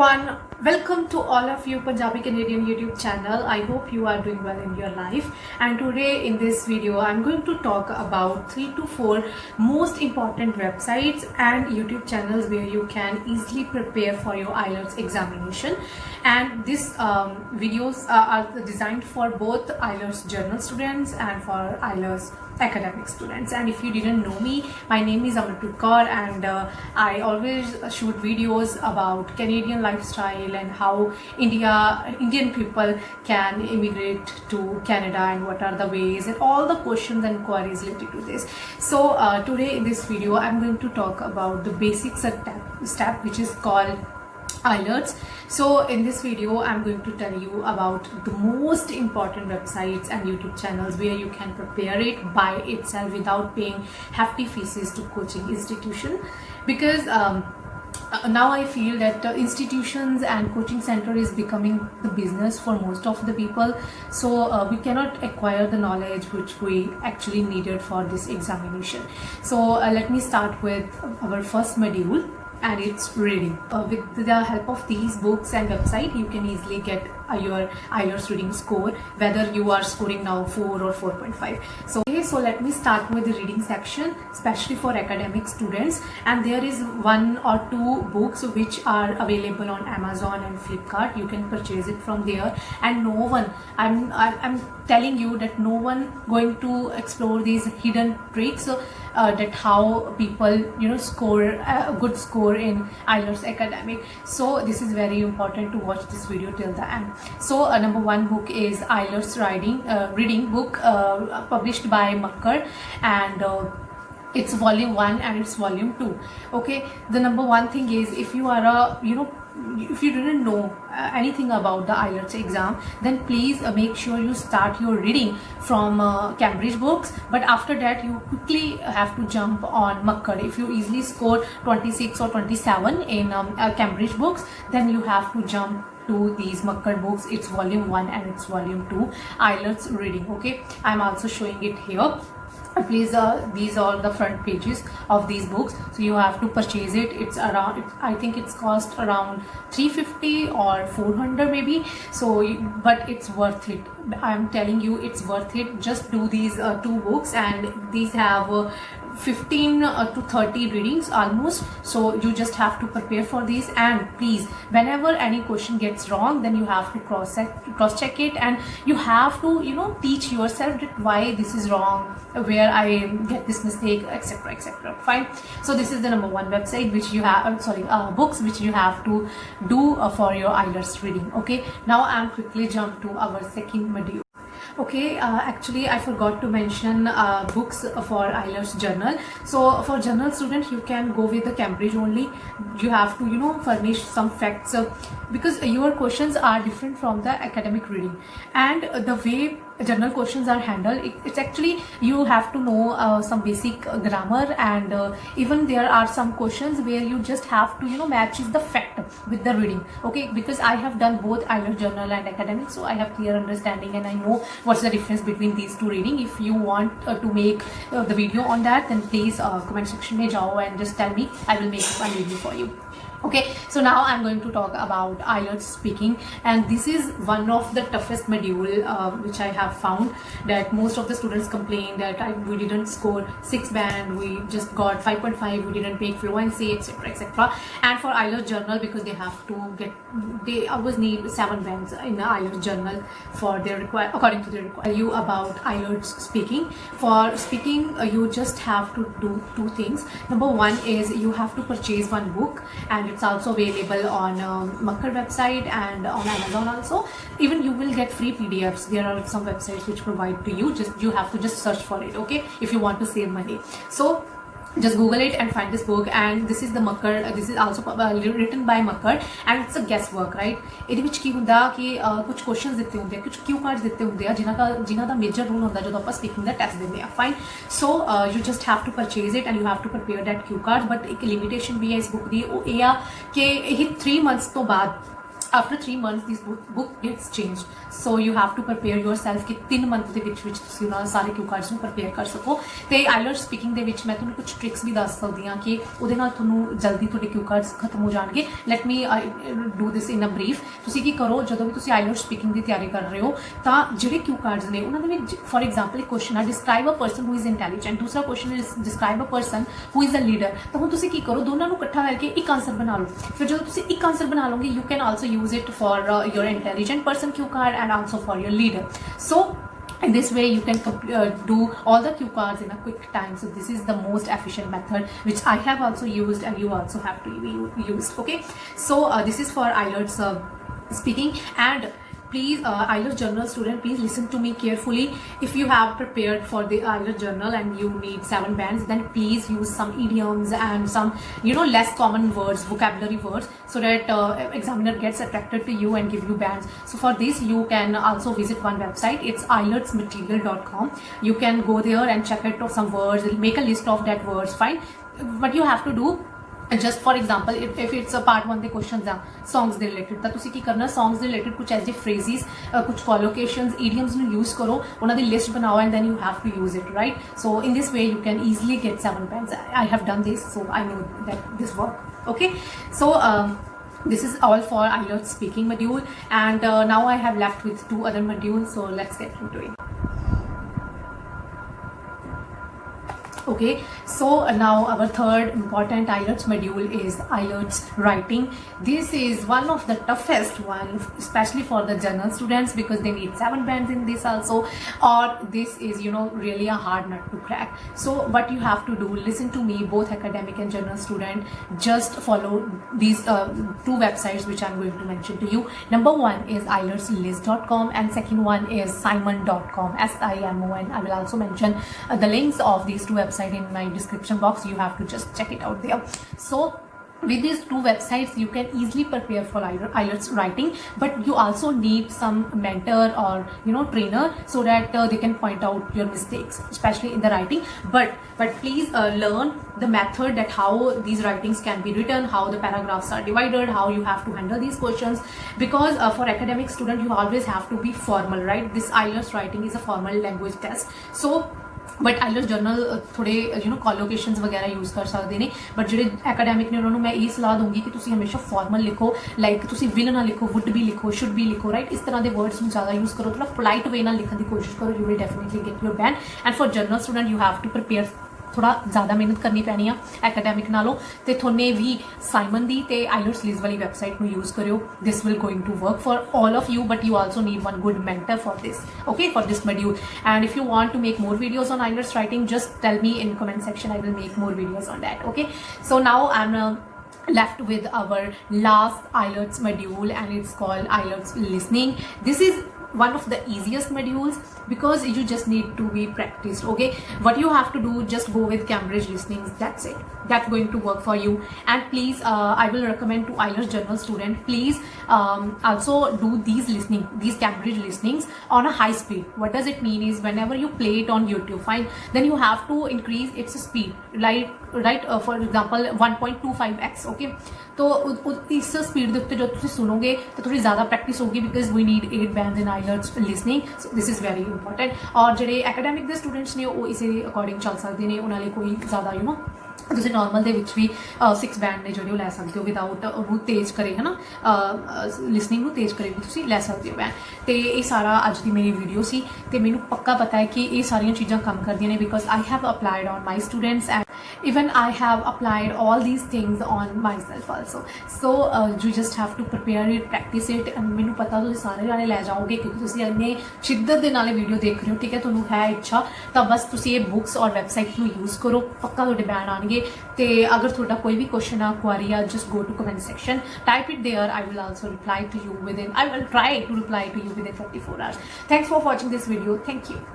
everyone, welcome to all of you Punjabi Canadian YouTube channel. I hope you are doing well in your life, and today in this video I'm going to talk about 3 to 4 most important websites and YouTube channels where you can easily prepare for your IELTS examination. And these videos are designed for both IELTS journal students and for IELTS academic students. And if you didn't know me, my name is Amarpreet Kaur, and I always shoot videos about Canadian lifestyle and how Indian people can immigrate to Canada and what are the ways and all the questions and queries related to this. So today in this video I'm going to talk about the basic step which is called IELTS. So in this video I'm going to tell you about the most important websites and YouTube channels where you can prepare it by itself without paying hefty fees to coaching institution, because now I feel that institutions and coaching center is becoming the business for most of the people. So we cannot acquire the knowledge which we actually needed for this examination. So let me start with our first module, and it's reading. With the help of these books and website, you can easily get your IELTS reading score, whether you are scoring now 4 or 4.5. So let me start with the reading section, especially for academic students. And there is 1 or 2 books which are available on Amazon and Flipkart. You can purchase it from there, and no one, I'm telling you that no one going to explore these hidden tricks that how people score a good score in IELTS academic. So this is very important to watch this video till the end. So number 1 book is IELTS reading book published by Makkar, and it's volume 1 and it's volume 2. Okay, the number 1 thing is, if you are if you didn't know anything about the IELTS exam, then please make sure you start your reading from Cambridge books. But after that you quickly have to jump on Makkar. If you easily score 26 or 27 in Cambridge books, then you have to jump to these Makkar books. It's volume 1 and it's volume 2 IELTS reading. Okay, I'm also showing it here. Please, these are the front pages of these books, so you have to purchase it. It's around, I think it's cost around 350 or 400 maybe. So but it's worth it. I'm telling you, it's worth it. Just do these 2 books, and these have 15 to 30 readings almost. So you just have to prepare for these, and please, whenever any question gets wrong, then you have to cross check it, and you have to teach yourself that why this is wrong, where I get this mistake, etc, etc. Fine. So this is the number 1 website which you have, books which you have to do for your IELTS reading. Okay, now I'm quickly jump to our second module. Okay, actually I forgot to mention books for IELTS journal. So for journal student, you can go with the Cambridge only. You have to furnish some facts because your questions are different from the academic reading, and the way journal questions are handled, it's actually you have to know some basic grammar, and even there are some questions where you just have to match the fact with the reading. Okay, because I have done both IELTS journal and academic, so I have clear understanding and I know what's the difference between these 2 reading. If you want to make the video on that, then please comment section mein jao and just tell me. I will make one video for you. Okay, so now I'm going to talk about IELTS speaking, and this is one of the toughest module which I have found, that most of the students complain that we didn't score 6 band, we just got 5.5, we didn't make fluency, etc, etc. And for IELTS journal, because they always need 7 bands in the IELTS journal for their according to their requirement. You about IELTS speaking. For speaking, you just have to do 2 things. Number 1 is you have to purchase 1 book, and it's also available on Makkar website and on Amazon also. Even you will get free PDFs. There are some websites which provide to you. You have to just search for it. Okay, if you want to save money. So just Google it and find this book. And this is the Makkar. This is also written by Makkar, and it's a guesswork, right? ਇਹਦੇ ਵਿੱਚ ਕੀ ਹੁੰਦਾ ਕਿ ਕੁਝ questions ਦਿੱਤੇ ਹੁੰਦੇ ਆ, ਕੁਝ ਕਿਊ cards ਦਿੱਤੇ ਹੁੰਦੇ ਆ ਜਿਨ੍ਹਾਂ ਦਾ ਮੇਜਰ ਰੋਲ ਹੁੰਦਾ ਜਦੋਂ ਆਪਾਂ ਸਪੀਕਿੰਗ ਦਾ ਟੈਸਟ ਦਿੰਦੇ ਆ. Fine. So you just have to purchase it, and you have to prepare that cue card. But ਇੱਕ ਲਿਮਿਟੇਸ਼ਨ ਵੀ ਹੈ ਇਸ ਬੁੱਕ ਦੀ, ਉਹ ਇਹ ਆ ਕਿ ਇਹ 3 months ਤੋਂ ਬਾਅਦ after 3 months this book gets changed, so you have to prepare yourself कि 3 month ਦੇ ਵਿੱਚ ਤੁਸੀਂ ਉਹਨਾਂ ਸਾਰੇ ਕਿਊ ਕਾਰਡਸ ਨੂੰ ਪ੍ਰਪੇਅਰ ਕਰ ਸਕੋ। ਤੇ ਆਈਲਟਸ ਸਪੀਕਿੰਗ ਦੇ ਵਿੱਚ ਮੈਂ ਤੁਹਾਨੂੰ ਕੁਝ ਟ੍ਰਿਕਸ ਵੀ ਦੱਸ ਸਕਦੀ ਹਾਂ ਕਿ ਉਹਦੇ ਨਾਲ ਤੁਹਾਨੂੰ ਜਲਦੀ ਤੁਹਾਡੇ ਕਿਊ ਕਾਰਡਸ ਖਤਮ ਹੋ ਜਾਣਗੇ। Let me do this in a brief. ਤੁਸੀਂ ਕੀ ਕਰੋ, ਜਦੋਂ ਵੀ ਤੁਸੀਂ ਆਈਲਟਸ ਸਪੀਕਿੰਗ ਦੀ ਤਿਆਰੀ ਕਰ ਰਹੇ ਹੋ ਤਾਂ ਜਿਹੜੇ ਕਿਊ ਕਾਰਡਸ ਨੇ ਉਹਨਾਂ ਦੇ ਵਿੱਚ ਫॉर एग्जांपल ਇੱਕ ਕੁਐਸਚਨ ਹੈ describe a person who is intelligent, ਦੂਸਰਾ question is describe a person who is a leader. ਤਾਂ ਹੁਣ ਤੁਸੀਂ ਕੀ ਕਰੋ, ਦੋਨਾਂ ਨੂੰ ਇਕੱਠਾ ਕਰਕੇ ਇੱਕ ਆਂਸਰ ਬਣਾ ਲਓ। ਫਿਰ ਜਦੋਂ ਤੁਸੀਂ ਇੱਕ ਆਂਸਰ ਬਣਾ ਲਓਗੇ you can also use it for your intelligent person cue card and also for your leader. So in this way you can do all the cue cards in a quick time. So this is the most efficient method which I have also used and you also have to use. Okay, so this is for IELTS speaking. And please IELTS journal student, please listen to me carefully. If you have prepared for the IELTS journal and you need 7 bands, then please use some idioms and some less common words, vocabulary words, so that examiner gets attracted to you and give you bands. So for this you can also visit one website, it's ieltsmaterial.com. You can go there and check out some words, make a list of that words. Fine, what you have to do, just for example if it's a part 1 ਦੇ questions ਆ songs ਦੇ related, ਤਾਂ ਤੁਸੀਂ ਕੀ ਕਰਨਾ, songs ਦੇ related ਕੁਝ ਐਸੇ phrases, ਕੁਝ collocations, idioms ਨੂੰ use ਕਰੋ, ਉਹਨਾਂ ਦੀ list ਬਣਾਓ and then you have to use it, right? So in this way you can easily get 7 bands. I have done this, so I know that this work. Okay, so this is all for IELTS speaking module, and now I have left with 2 other modules, so let's get into it. Okay, so now our third important IELTS module is IELTS writing. This is one of the toughest one, especially for the general students, because they need 7 bands in this also, or this is really a hard nut to crack. So what you have to do, listen to me, both academic and general student, just follow these 2 websites which I'm going to mention to you. Number 1 is IELTSlist.com and second one is simon.com, SIMON. I will also mention the links of these 2 websites in my description box. You have to just check it out there. So with these 2 websites you can easily prepare for IELTS writing, but you also need some mentor or trainer so that they can point out your mistakes, especially in the writing. But please learn the method that how these writings can be written, how the paragraphs are divided, how you have to handle these questions, because for academic student you always have to be formal, right? This IELTS writing is a formal language test. So but IELTS journal थोड़े कॉलोकेशंस वगैरह use कर सकते हैं, but जो academic ने उन्होंने मैं ये सलाह दूंगी कि तुम हमेशा फॉर्मल लिखो, लाइक तुम विल ना लिखो, वुड भी लिखो, शुड भी लिखो, राइट? इस तरह के वर्ड्स में ज़्यादा यूज़ करो, थोड़ा पोलाइट वे ना लिखने की कोशिश करो, you will definitely get your band. And for general student you have to prepare, थोड़ा ज़्यादा मेहनत करनी पैनी आ एकेडैमिक नालों, तो थोने भी साइमन दी ते IELTS लिस्ट वाली वैबसाइट में यूज़ करो। This will going to work for all of you, but you also need one good mentor for this, okay, for this module. And if you want to make more videos on IELTS writing, just tell me in comment section, I will make more videos on that. Okay, so now I'm left with our last IELTS module, and it's called IELTS listening. This is one of the easiest modules because you just need to be practiced. Okay, what you have to do, just go with Cambridge listenings, that's it, that's going to work for you. And please I will recommend to IELTS general student, please also do these Cambridge listenings on a high speed. What does it mean is whenever you play it on YouTube, fine, then you have to increase its speed, right? For example 1.25x, okay, तो इस speed के उत्ते जो तुम सुनोगे तो थोड़ी ज़्यादा प्रैक्टिस होगी, because we need 8 bands in IELTS listening, so this is very important. और जो एकेडैमिक के स्टूडेंट्स ने वो इस अकॉर्डिंग चल सकते हैं, उन्होंने कोई ज़्यादा ਤੁਸੀਂ ਨੋਰਮਲ ਦੇ ਵਿੱਚ ਵੀ 6 ਬੈਂਡ ਨੇ ਜਿਹੜੇ ਉਹ ਲੈ ਸਕਦੇ ਹੋ ਵਿਦਆਊਟ ਉਹਨੂੰ ਤੇਜ਼ ਕਰੇ, ਹੈ ਨਾ, ਲਿਸਨਿੰਗ ਨੂੰ ਤੇਜ਼ ਕਰੇ ਵੀ ਤੁਸੀਂ ਲੈ ਸਕਦੇ ਹੋ ਬੈਂਡ। ਅਤੇ ਇਹ ਸਾਰਾ ਅੱਜ ਦੀ ਮੇਰੀ ਵੀਡੀਓ ਸੀ, ਅਤੇ ਮੈਨੂੰ ਪੱਕਾ ਪਤਾ ਹੈ ਕਿ ਇਹ ਸਾਰੀਆਂ ਚੀਜ਼ਾਂ ਕੰਮ ਕਰਦੀਆਂ ਨੇ, because I have applied on my students and even I have applied all these things on myself also. So you just have to prepare it, practice it, and ਮੈਨੂੰ ਪਤਾ ਤੁਸੀਂ ਸਾਰੇ ਜਾਣੇ ਲੈ ਜਾਓਗੇ ਕਿਉਂਕਿ ਤੁਸੀਂ ਇੰਨੇ ਸ਼ਿੱਦਤ ਦੇ ਨਾਲ ਵੀਡੀਓ ਦੇਖ ਰਹੇ ਹੋ, ਠੀਕ ਹੈ? ਤੁਹਾਨੂੰ ਹੈ ਇੱਛਾ ਤਾਂ ਬਸ ਤੁਸੀਂ ਇਹ ਬੁੱਕਸ ਔਰ ਵੈਬਸਾਈਟ ਨੂੰ ਯੂਜ਼ ਕਰੋ, ਪੱਕਾ ਤੁਹਾਡੇ ਬੈਂਡ ਆਉਣਗੇ। ਤੇ ਅਗਰ ਤੁਹਾਡਾ ਕੋਈ ਵੀ ਕੁਐਸਚਨ ਆ, ਕੁਆਰੀ ਆ, just go to comment section, type it there, I will also reply to you within, I will try to reply to you within 24 hours. Thanks for watching this video. Thank you.